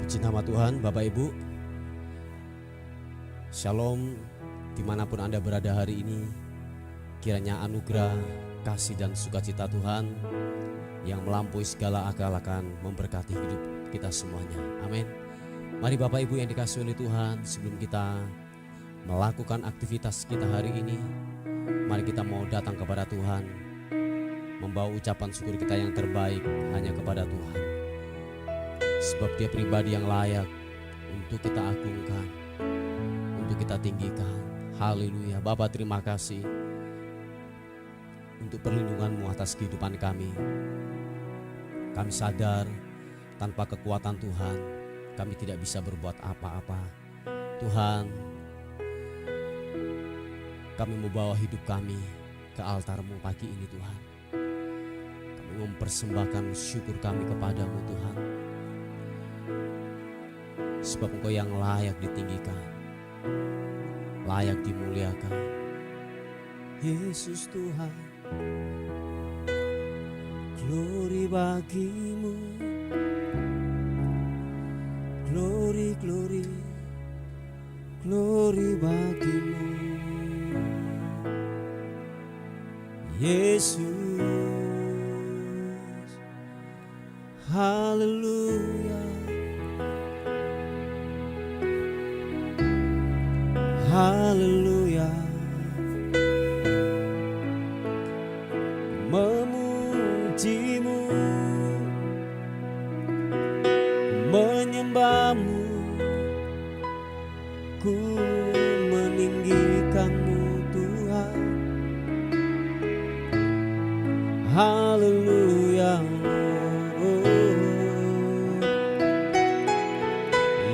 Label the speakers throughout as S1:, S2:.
S1: Puji nama Tuhan, Bapak Ibu. Shalom, dimanapun Anda berada hari ini. Kiranya anugerah, kasih dan sukacita Tuhan yang melampaui segala akal akan memberkati hidup kita semuanya. Amin. Mari Bapak Ibu yang dikasihi oleh Tuhan, sebelum kita melakukan aktivitas kita hari ini, mari kita mau datang kepada Tuhan, membawa ucapan syukur kita yang terbaik hanya kepada Tuhan. Sebab Dia pribadi yang layak untuk kita agungkan, untuk kita tinggikan. Haleluya. Bapa, terima kasih untuk perlindungan-Mu atas kehidupan kami. Kami sadar tanpa kekuatan Tuhan kami tidak bisa berbuat apa-apa. Tuhan, kami membawa hidup kami ke altar-Mu pagi ini Tuhan. Kami mempersembahkan syukur kami kepada-Mu Tuhan. Sebab Engkau yang layak ditinggikan, layak dimuliakan. Yesus Tuhan, glory bagi-Mu, glory, glory, glory bagi-Mu. Yesus, haleluya, haleluya. Memuji-Mu, menyembah-Mu, ku meninggikan-Mu Tuhan. Haleluya.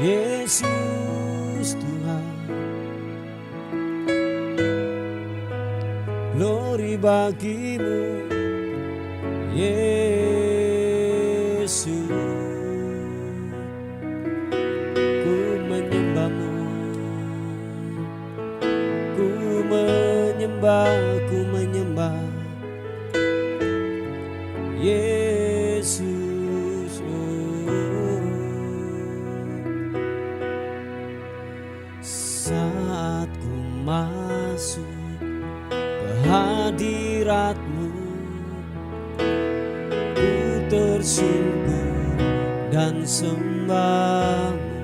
S1: Yesus Tuhan, glory bagi-Mu, Yesus. Ku menyembah-Mu, ku menyembah, ku menyembah Yesus. Saat ku masuk ke hadirat-Mu, ku tersungkur dan sembah-Mu.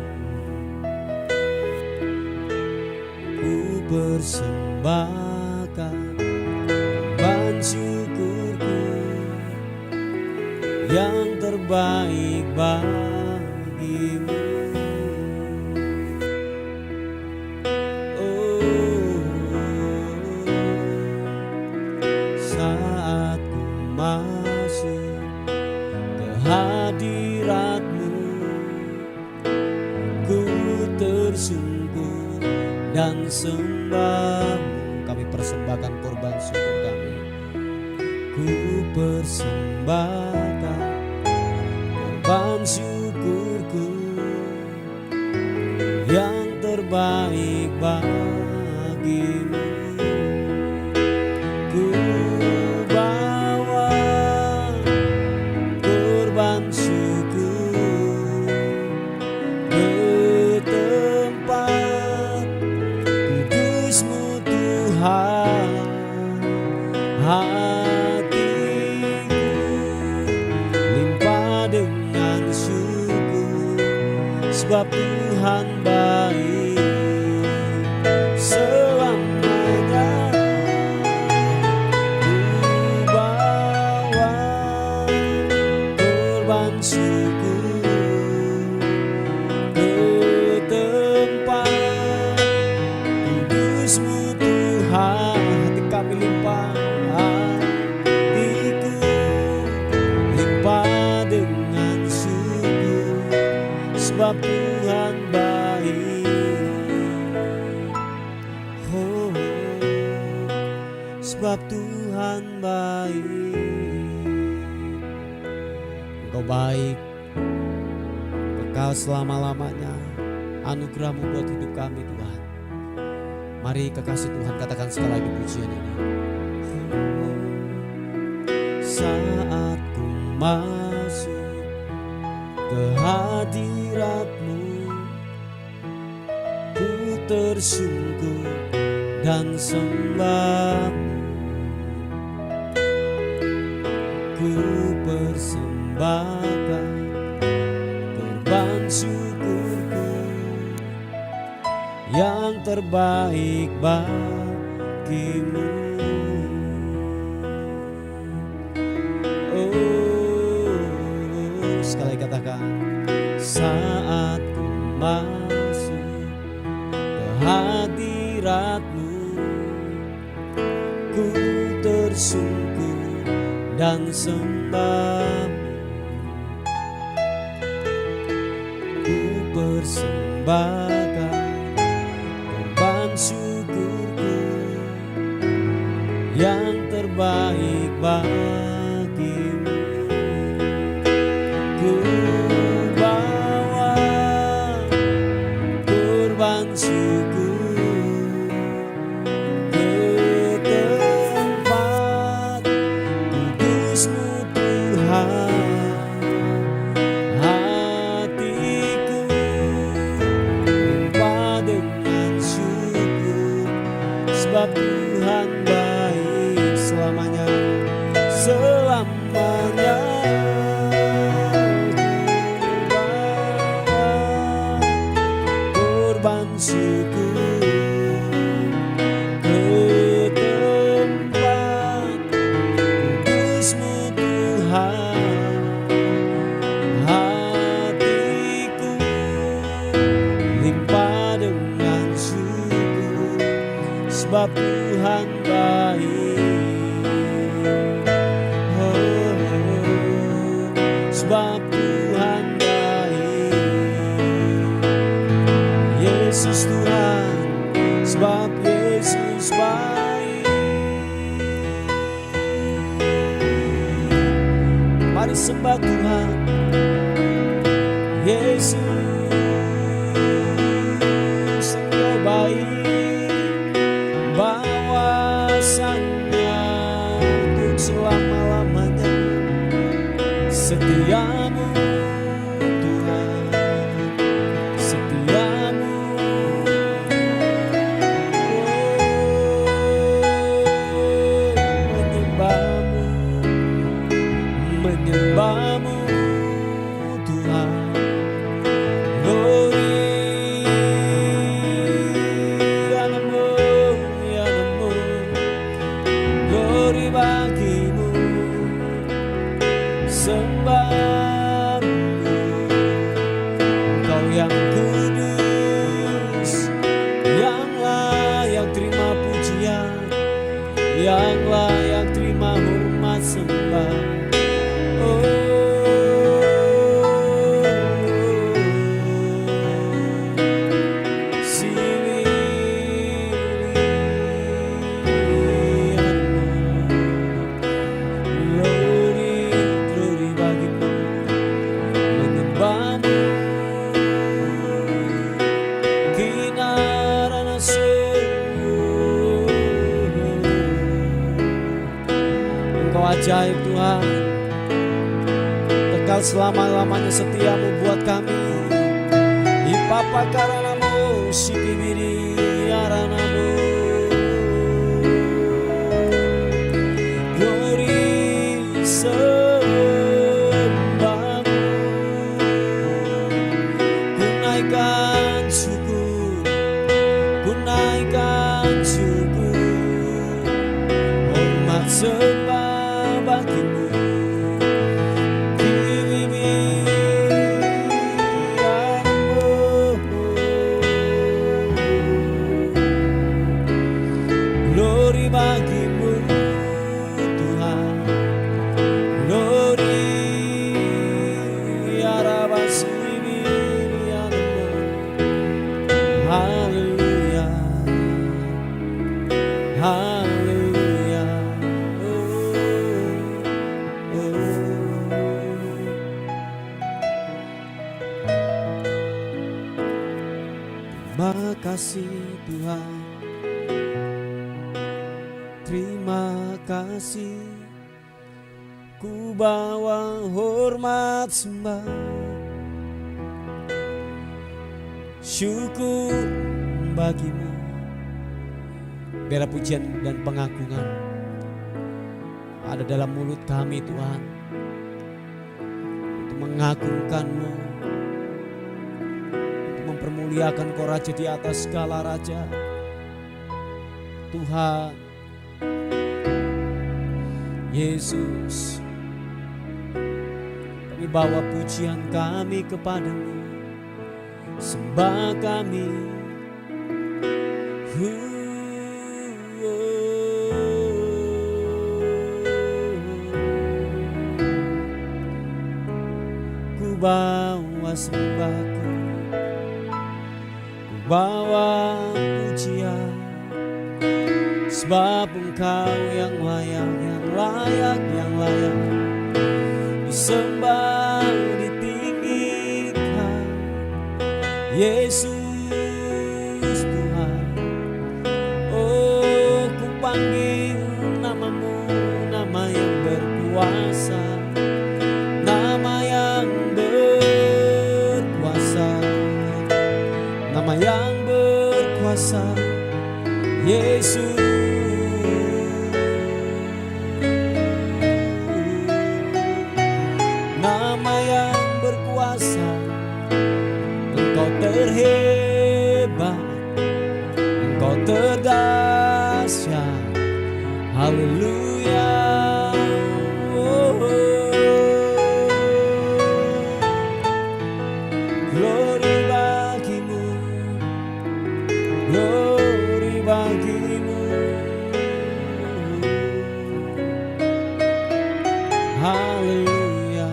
S1: Ku persembahkan korban syukurku yang terbaik bagi-Mu. Saat ku masuk ke hadirat-Mu, ku tersungkur dan sembah-Mu. Kami persembahkan korban syukur kami. Ku persembahkan korban syukurku yang terbaik bagi-Mu. Ku bawa korban syukur ke tempat kudus-Mu Tuhan. Hatiku limpah dengan syukur, sebab Tuhan baik selamanya. Ku bawa korban syukur ke tempat kudus-Mu Tuhan. Hati kami limpah, hatiku limpah dengan syukur, sebab Tuhan baik. Oh, sebab Tuhan baik. Engkau baik, kekal selama-lamanya. Anugerah-Mu buat hidup kami Tuhan. Mari kekasih Tuhan katakan sekali lagi pujian ini. Saat ku masuk kehadirat-Mu. Ku tersungkur dan sembah, ku persembahkan korban syukurku yang terbaik bagimu. Oh, sekali katakan, saat ku masuk ke hadirat-Mu, ku tersungkur dan sembah, ku persembahkan korban syukurku yang terbaik bagimu. Ku bawa korban syukur ke tempat kudus-Mu Tuhan. Hatiku limpah dengan syukur, sebab Tuhan baik selamanya, selamanya. Korban syukur ke tempat kudus-Mu Tuhan. Hatiku limpah dengan syukur, sebab Tuhan baik. Sebab Tuhan baik. Yesus Tuhan, sebab Yesus baik. Mari sembah Tuhan. Yesus, Engkau baik, bahwasannya untuk selama-lamanya. Setiamu Tuhan, setiamu. Menyembah-Mu, menyembah-Mu Tuhan. Glory, anamu, anamu. Glory bagimu, sembahmu. Engkau yang kudus, yang layak terima pujian, yang layak terima hormat sembah. Ajaib Tuhan, kekal selama-lamanya setiamu buat kami. Ipapa karanamu, sikibiri aranamu. Glory sembahmu, ku naikkan syukur, ku naikkan syukur, hormat sembah bagimu. Glory bagimu Tuhan, glory arabasimi anamu. Haleluya, haleluya. Terima kasih Tuhan, terima kasih. Ku bawa hormat sembah Syukur bagimu. Biar pujian dan pengagungan ada dalam mulut kami Tuhan, untuk mengagungkan-Mu, untuk mempermuliakan Kau Raja di atas segala raja. Tuhan Yesus, kami bawa pujian kami kepadamu, sembah kami. Ku bawa sembahku, ku bawa pujian, sebab Engkau yang layak, yang layak, yang layak disembah, ditinggikan. Yesus Tuhan, oh ku panggil namamu, nama yang berkuasa, nama yang berkuasa, nama yang berkuasa, Yesus. Nama yang berkuasa, Engkau terhebat, Engkau terdahsyat. Haleluya. Glory bagimu, glory bagimu. Haleluya.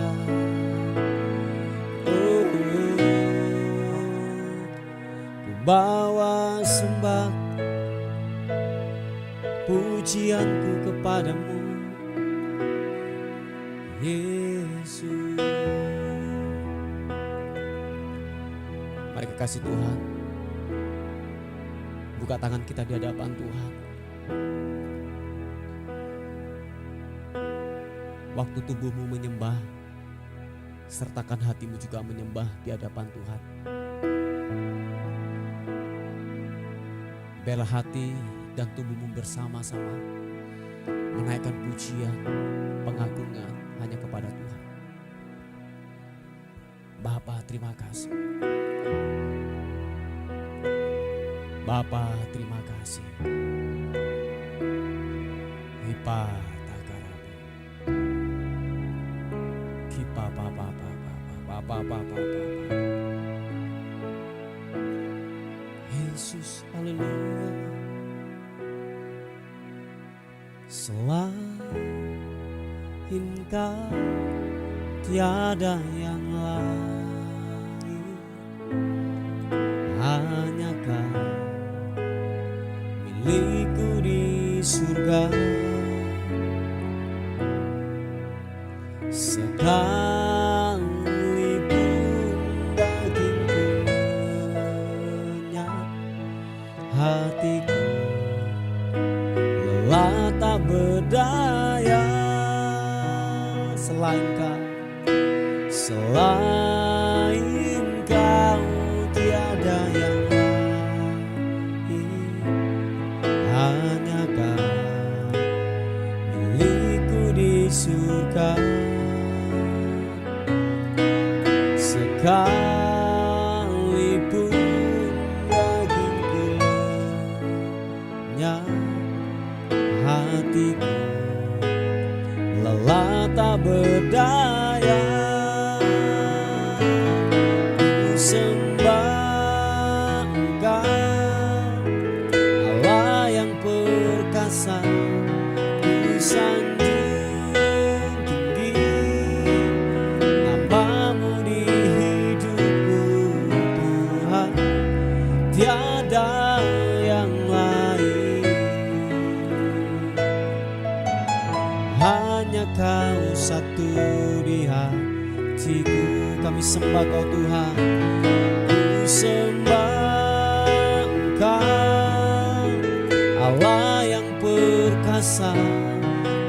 S1: Bawa sembah pujianku kepadamu, Yesus. Mari kekasih Tuhan, buka tangan kita di hadapan Tuhan. Waktu tubuhmu menyembah, sertakan hatimu juga menyembah di hadapan Tuhan. Biarlah hati dan tubuhmu bersama-sama menaikkan pujian, pengagungan hanya kepada Tuhan. Bapa, terima kasih. Bapa, terima kasih. Hipa takarabi. Kipa papa papa papa papa. Yesus, haleluya. Selain Kau tiada yang lain, hanya Kau milikku di surga. Sekalipun dagingku lenyap, hatiku lelah tak berdaya. Selain Kau, selain Kau tiada yang lain, hanya Kau milikku di surga. Sekalipun dagingku lenyap, hatiku lelah tak berdaya. Ku sembah Engkau, Allah yang perkasa. Ku sanjung tinggi namamu di hidupku Tuhan, tiada yang lain. Hanya Kau satu di hatiku. Kami sembah Kau Tuhan. Ku sembah Engkau, Allah yang perkasa.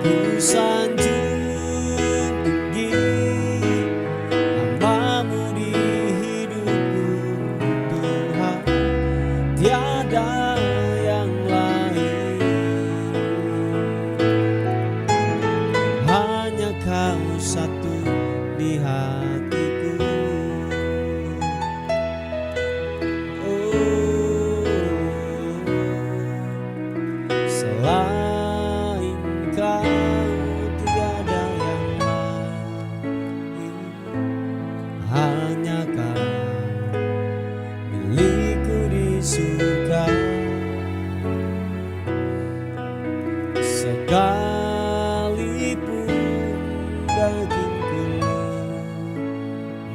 S1: Ku sanjung tinggi namamu di hidupku Tuhan,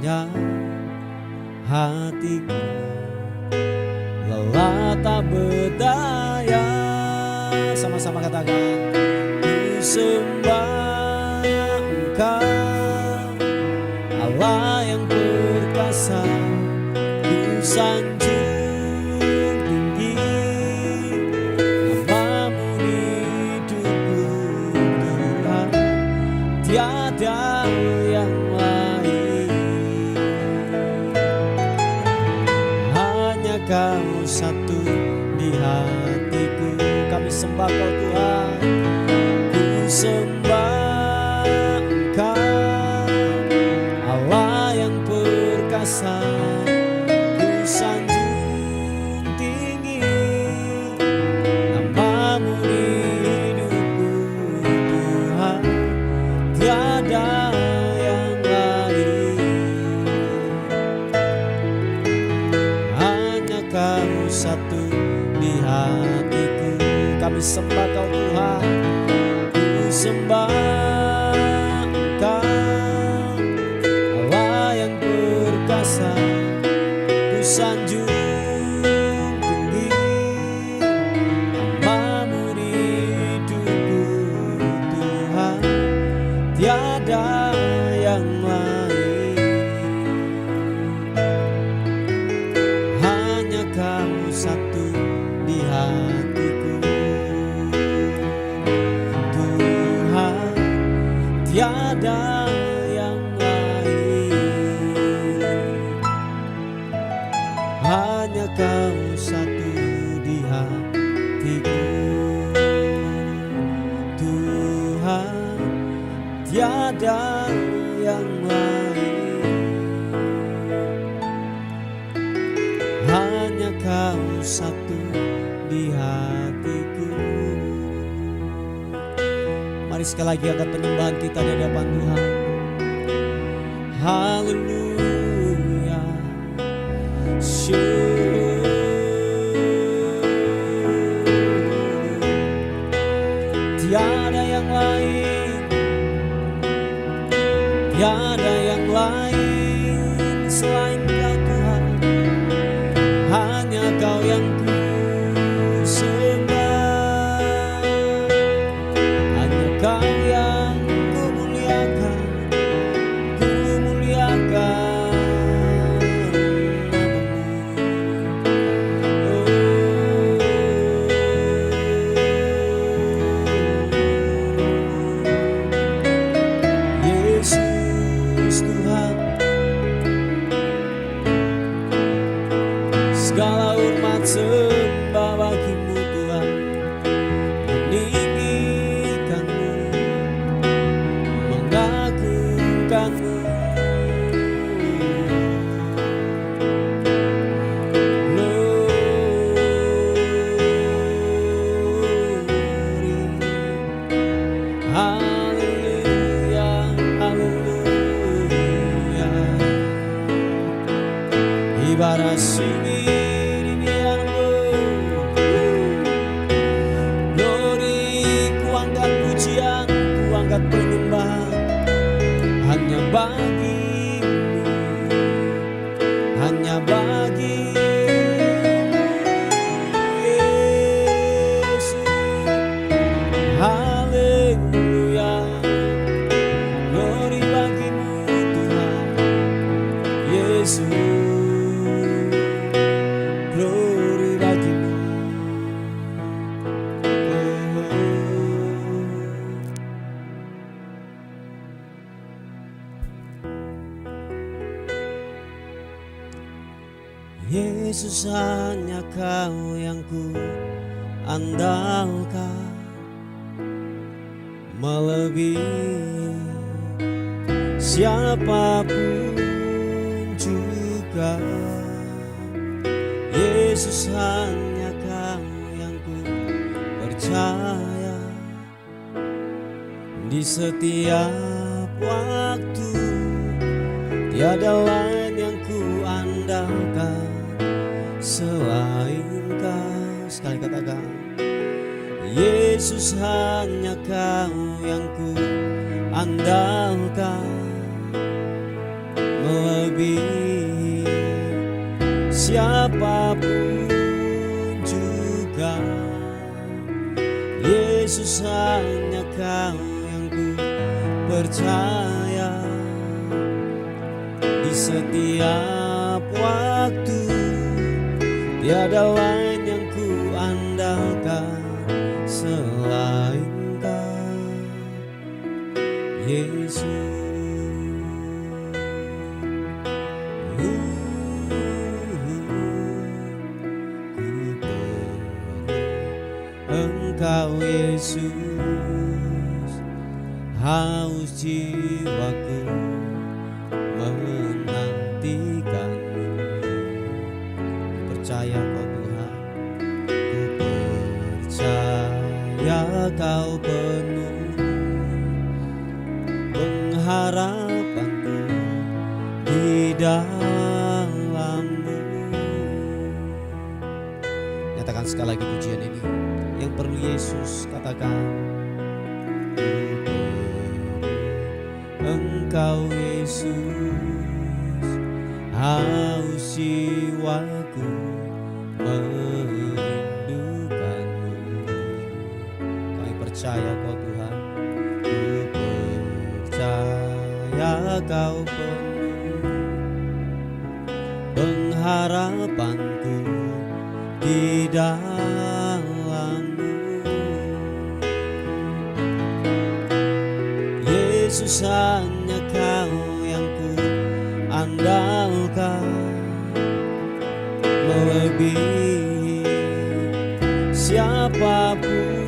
S1: hanya hatiku lelah tak berdaya. Sama-sama katakan, ku sembah Engkau Allah yang perkasa, ku sanjung tinggi namamu di hidupku Tuhan, tiada yang lain. Hanya Kau satu di hatiku, kami sembah Kau Tuhan. Ku sembah Engkau Allah yang perkasa, ku sanjung tinggi namamu di hidupku Tuhan, tiada yang lain. Hanya Kau satu di hatiku, kami sembah Kau Tuhan. Ku sembah Engkau Allah yang perkasa, ku sanjung tinggi namamu di hidupku Tuhan, tiada yang lain. Hanya Kau satu di hatiku Tuhan, tiada yang lain. Hanya Kau satu di hatiku Tuhan, tiada yang lain. Hanya Kau satu di hatiku. Mari sekali lagi angkat penyembahan kita di hadapan Tuhan. Haleluya. Tiada yang lain, tiada yang lain selain Kau Tuhan. Hanya Kau yang ku sembah, hanya Kau yang ku muliakan, ku muliakan Yesus Tuhan. Segala hormat sembah bagi-Mu Tuhan, meninggikan-Mu, mengagungkan-Mu. Glory, haleluya, haleluya. Ibarat singi angkat penyembahan hanya bagi-Mu, hanya bagi-Mu Yesus. Haleluya, glory bagi-Mu Tuhan Yesus, glory bagi-Mu. Yesus, hanya Kau yang ku andalkan, melebihi siapapun juga. Yesus, hanya Kau yang ku percaya, di setiap waktu tiada lain yang ku andalkan selain Kau. Sekali katakan, Yesus, hanya Kau yang ku andalkan, melebihi melebihi siapapun juga. Yesus, hanya Kau yang ku percaya. Di setiap waktu tiada lain yang ku andalkan selain Kau, Yesus. Engkau Yesus, haus jiwaku menantikan-Mu. Percaya Kau Tuhan, ku percaya Kau penuh pengharapanku di dalam-Mu. Nyatakan sekali lagi pujian ini. Yang perlu Yesus katakan, Engkau Yesus, haus jiwaku merindukan-Mu. Kami percaya Kau Tuhan, ku percaya Kau penuh pengharapanku di dalam-Mu. Yesus, hanya Kau yang ku andalkan, melebihi siapapun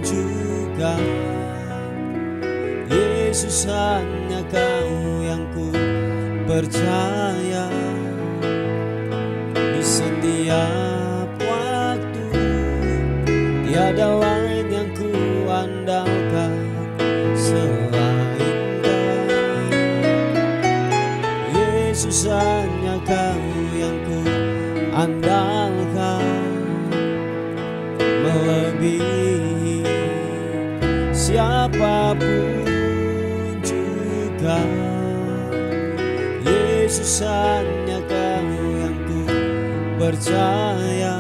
S1: juga. Yesus, hanya Kau yang ku percaya. Di setiap waktu tiada lain yang ku andalkan selain Kau. Yesus, hanya Kau yang ku andalkan, melebihi siapapun juga. Yesus, hanya Kau yang ku percaya.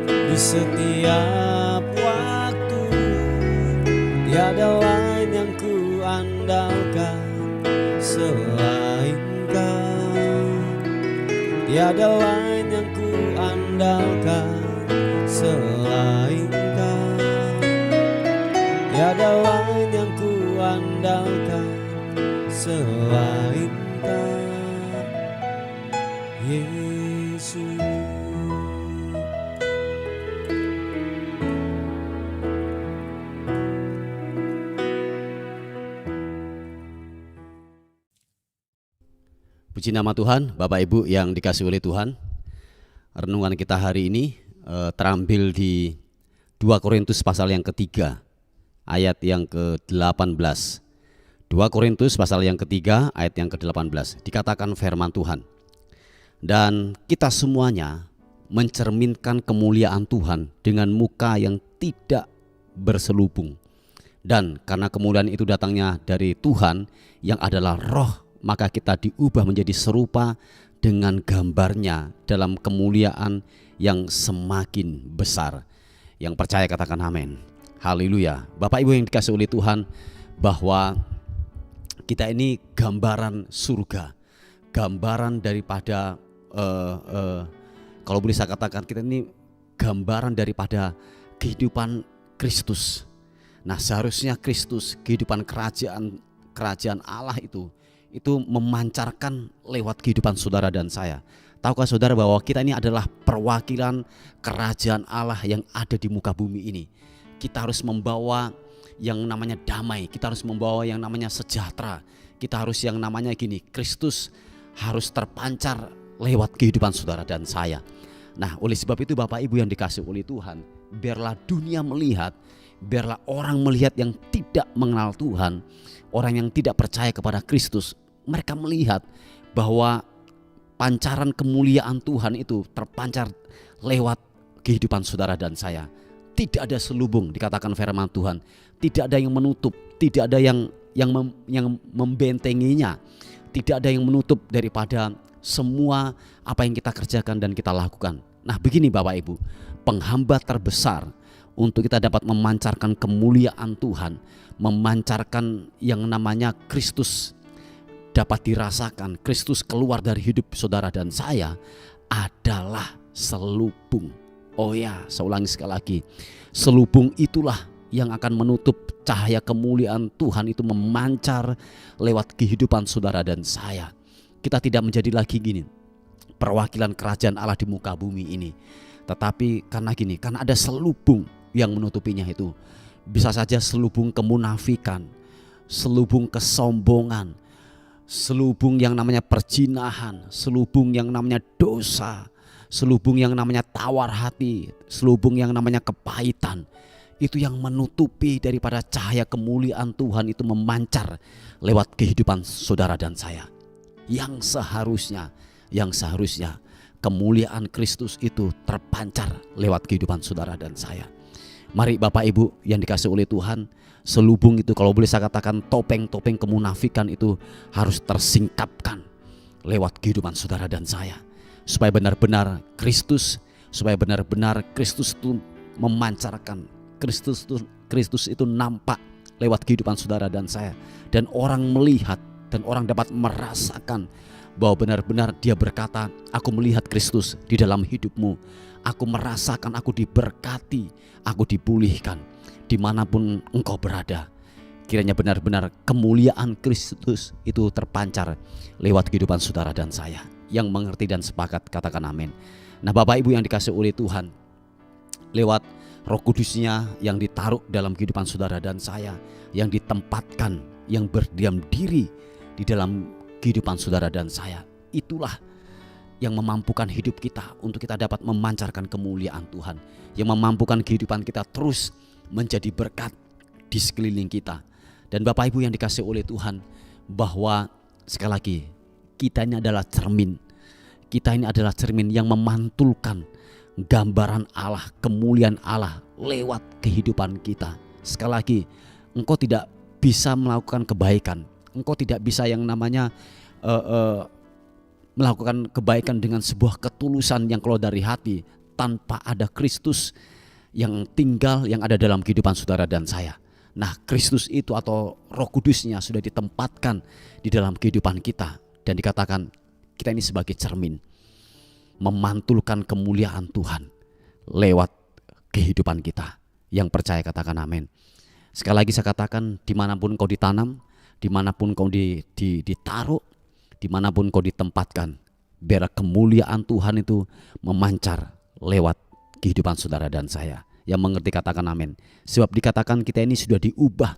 S1: Di setiap waktu tiada lain yang ku andalkan selain Kau. Tiada lain yang ku andalkan selain Kau. Tiada lain yang ku andalkan selain Kau, Yesus.
S2: Puji nama Tuhan, Bapak Ibu yang dikasihi oleh Tuhan. Renungan kita hari ini terambil di 2 Korintus pasal yang ketiga, ayat yang ke-18. 2 Korintus pasal yang ketiga, ayat yang ke-18. Dikatakan firman Tuhan, dan kita semuanya mencerminkan kemuliaan Tuhan dengan muka yang tidak berselubung. Dan karena kemuliaan itu datangnya dari Tuhan yang adalah Roh, maka kita diubah menjadi serupa dengan gambarnya dalam kemuliaan yang semakin besar. Yang percaya katakan amin. Haleluya. Bapak Ibu yang dikasihi oleh Tuhan, bahwa kita ini gambaran surga, gambaran daripada kalau boleh saya katakan, kita ini gambaran daripada kehidupan Kristus. Nah, seharusnya Kristus, kehidupan kerajaan Allah itu memancarkan lewat kehidupan saudara dan saya. Tahukah saudara bahwa kita ini adalah perwakilan kerajaan Allah yang ada di muka bumi ini. Kita harus membawa yang namanya damai, kita harus membawa yang namanya sejahtera. Kita harus yang namanya gini, Kristus harus terpancar lewat kehidupan saudara dan saya. Nah, oleh sebab itu Bapak Ibu yang dikasihi oleh Tuhan, biarlah dunia melihat, biarlah orang melihat yang tidak mengenal Tuhan, orang yang tidak percaya kepada Kristus, mereka melihat bahwa pancaran kemuliaan Tuhan itu terpancar lewat kehidupan saudara dan saya. Tidak ada selubung, dikatakan firman Tuhan. Tidak ada yang menutup, tidak ada yang membentenginya. tidak ada yang menutup daripada semua apa yang kita kerjakan dan kita lakukan. Nah begini Bapak Ibu, penghambat terbesar untuk kita dapat memancarkan kemuliaan Tuhan, memancarkan yang namanya Kristus dapat dirasakan, Kristus keluar dari hidup saudara dan saya adalah selubung. Oh ya, saya ulangi sekali lagi, selubung itulah yang akan menutup cahaya kemuliaan Tuhan itu memancar lewat kehidupan saudara dan saya. Kita tidak menjadi lagi gini, perwakilan kerajaan Allah di muka bumi ini, tetapi karena ada selubung yang menutupinya itu. Bisa saja selubung kemunafikan, selubung kesombongan, selubung yang namanya perjinahan, selubung yang namanya dosa, selubung yang namanya tawar hati, selubung yang namanya kepahitan. Itu yang menutupi daripada cahaya kemuliaan Tuhan itu memancar lewat kehidupan saudara dan saya. Yang seharusnya kemuliaan Kristus itu terpancar lewat kehidupan saudara dan saya. Mari Bapak Ibu yang dikasihi oleh Tuhan, selubung itu, kalau boleh saya katakan topeng-topeng kemunafikan itu harus tersingkapkan lewat kehidupan saudara dan saya. Supaya benar-benar Kristus itu memancarkan, Kristus itu nampak lewat kehidupan saudara dan saya, dan orang melihat dan orang dapat merasakan bahwa benar-benar dia berkata, aku melihat Kristus di dalam hidupmu, aku merasakan aku diberkati, aku dipulihkan dimanapun engkau berada. Kiranya benar-benar kemuliaan Kristus itu terpancar lewat kehidupan saudara dan saya. Yang mengerti dan sepakat katakan amin. Nah Bapak Ibu yang dikasihi oleh Tuhan, lewat Roh Kudusnya yang ditaruh dalam kehidupan saudara dan saya, yang ditempatkan, yang berdiam diri di dalam kehidupan saudara dan saya, itulah yang memampukan hidup kita untuk kita dapat memancarkan kemuliaan Tuhan, yang memampukan kehidupan kita terus menjadi berkat di sekeliling kita. Dan Bapak Ibu yang dikasihi oleh Tuhan, bahwa sekali lagi kita ini adalah cermin. Kita ini adalah cermin yang memantulkan gambaran Allah, kemuliaan Allah lewat kehidupan kita. Sekali lagi, engkau tidak bisa melakukan kebaikan, engkau tidak bisa yang namanya melakukan kebaikan dengan sebuah ketulusan yang keluar dari hati tanpa ada Kristus yang tinggal, yang ada dalam kehidupan saudara dan saya. Nah Kristus itu atau Roh Kudusnya sudah ditempatkan di dalam kehidupan kita, dan dikatakan kita ini sebagai cermin memantulkan kemuliaan Tuhan lewat kehidupan kita. Yang percaya katakan amin. Sekali lagi saya katakan, dimanapun kau ditanam, dimanapun kau ditaruh, dimanapun kau ditempatkan, biar kemuliaan Tuhan itu memancar lewat kehidupan saudara dan saya. Yang mengerti katakan amin. Sebab dikatakan kita ini sudah diubah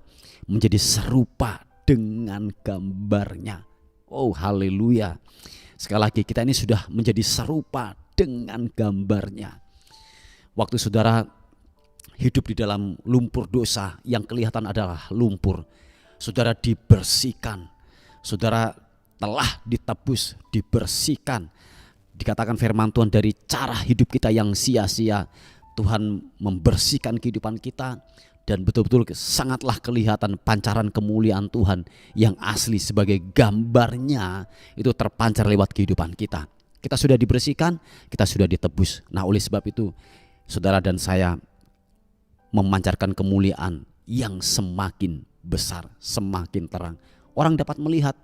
S2: menjadi serupa dengan gambarnya. Oh haleluya. Sekali lagi kita ini sudah menjadi serupa dengan gambarnya. Waktu saudara hidup di dalam lumpur dosa, yang kelihatan adalah lumpur, saudara dibersihkan, saudara telah ditebus, dibersihkan. Dikatakan firman Tuhan, dari cara hidup kita yang sia-sia, Tuhan membersihkan kehidupan kita, dan betul-betul sangatlah kelihatan pancaran kemuliaan Tuhan yang asli sebagai gambarnya itu terpancar lewat kehidupan kita. Kita sudah dibersihkan, kita sudah ditebus. Nah oleh sebab itu saudara dan saya memancarkan kemuliaan yang semakin besar, semakin terang. Orang dapat melihat,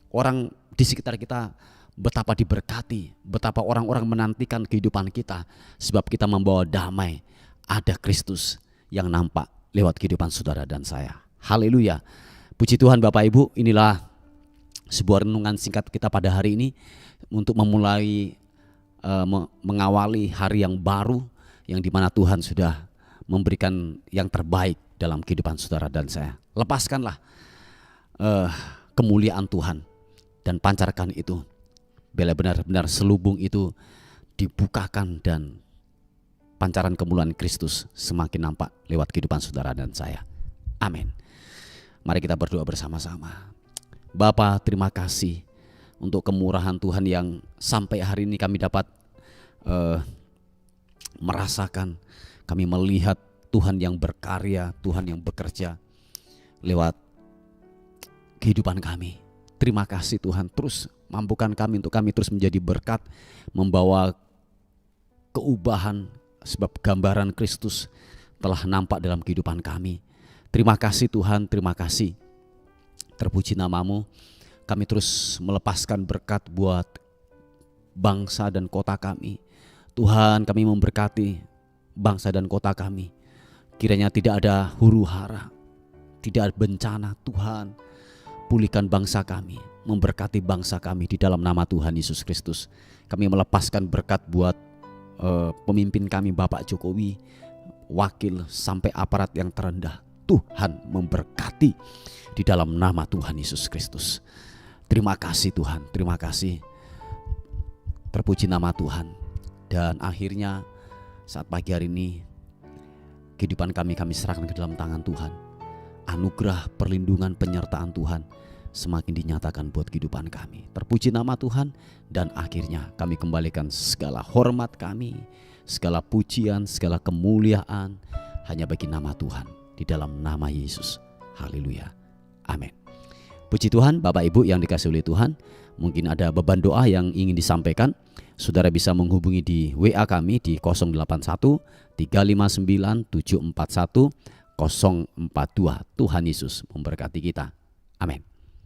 S2: orang di sekitar kita betapa diberkati, betapa orang-orang menantikan kehidupan kita, sebab kita membawa damai. Ada Kristus yang nampak lewat kehidupan saudara dan saya. Haleluya. Puji Tuhan Bapak Ibu, inilah sebuah renungan singkat kita pada hari ini untuk memulai mengawali hari yang baru, yang dimana Tuhan sudah memberikan yang terbaik dalam kehidupan saudara dan saya. Lepaskanlah kemuliaan Tuhan dan pancarkan itu, bila benar-benar selubung itu dibukakan dan pancaran kemuliaan Kristus semakin nampak lewat kehidupan saudara dan saya. Amin. Mari kita berdoa bersama-sama. Bapa, terima kasih untuk kemurahan Tuhan yang sampai hari ini kami dapat merasakan, kami melihat Tuhan yang berkarya, Tuhan yang bekerja lewat kehidupan kami. Terima kasih Tuhan, terus mampukan kami untuk kami terus menjadi berkat, membawa keubahan, sebab gambaran Kristus telah nampak dalam kehidupan kami. Terima kasih Tuhan, terima kasih. Terpuji namamu. Kami terus melepaskan berkat buat bangsa dan kota kami. Tuhan, kami memberkati bangsa dan kota kami. Kiranya tidak ada huru hara, tidak ada bencana. Tuhan, pulihkan bangsa kami, memberkati bangsa kami di dalam nama Tuhan Yesus Kristus. Kami melepaskan berkat buat pemimpin kami Bapak Jokowi, wakil sampai aparat yang terendah. Tuhan memberkati di dalam nama Tuhan Yesus Kristus. Terima kasih Tuhan, terima kasih. Terpuji nama Tuhan. Dan akhirnya saat pagi hari ini kehidupan kami serahkan ke dalam tangan Tuhan. Anugerah, perlindungan, penyertaan Tuhan semakin dinyatakan buat kehidupan kami. Terpuji nama Tuhan. Dan akhirnya kami kembalikan segala hormat kami, segala pujian, segala kemuliaan hanya bagi nama Tuhan, di dalam nama Yesus. Haleluya. Amin. Puji Tuhan. Bapak Ibu yang dikasihi oleh Tuhan, mungkin ada beban doa yang ingin disampaikan. Saudara bisa menghubungi di WA kami di 081 359 741 042. Tuhan Yesus memberkati kita. Amin.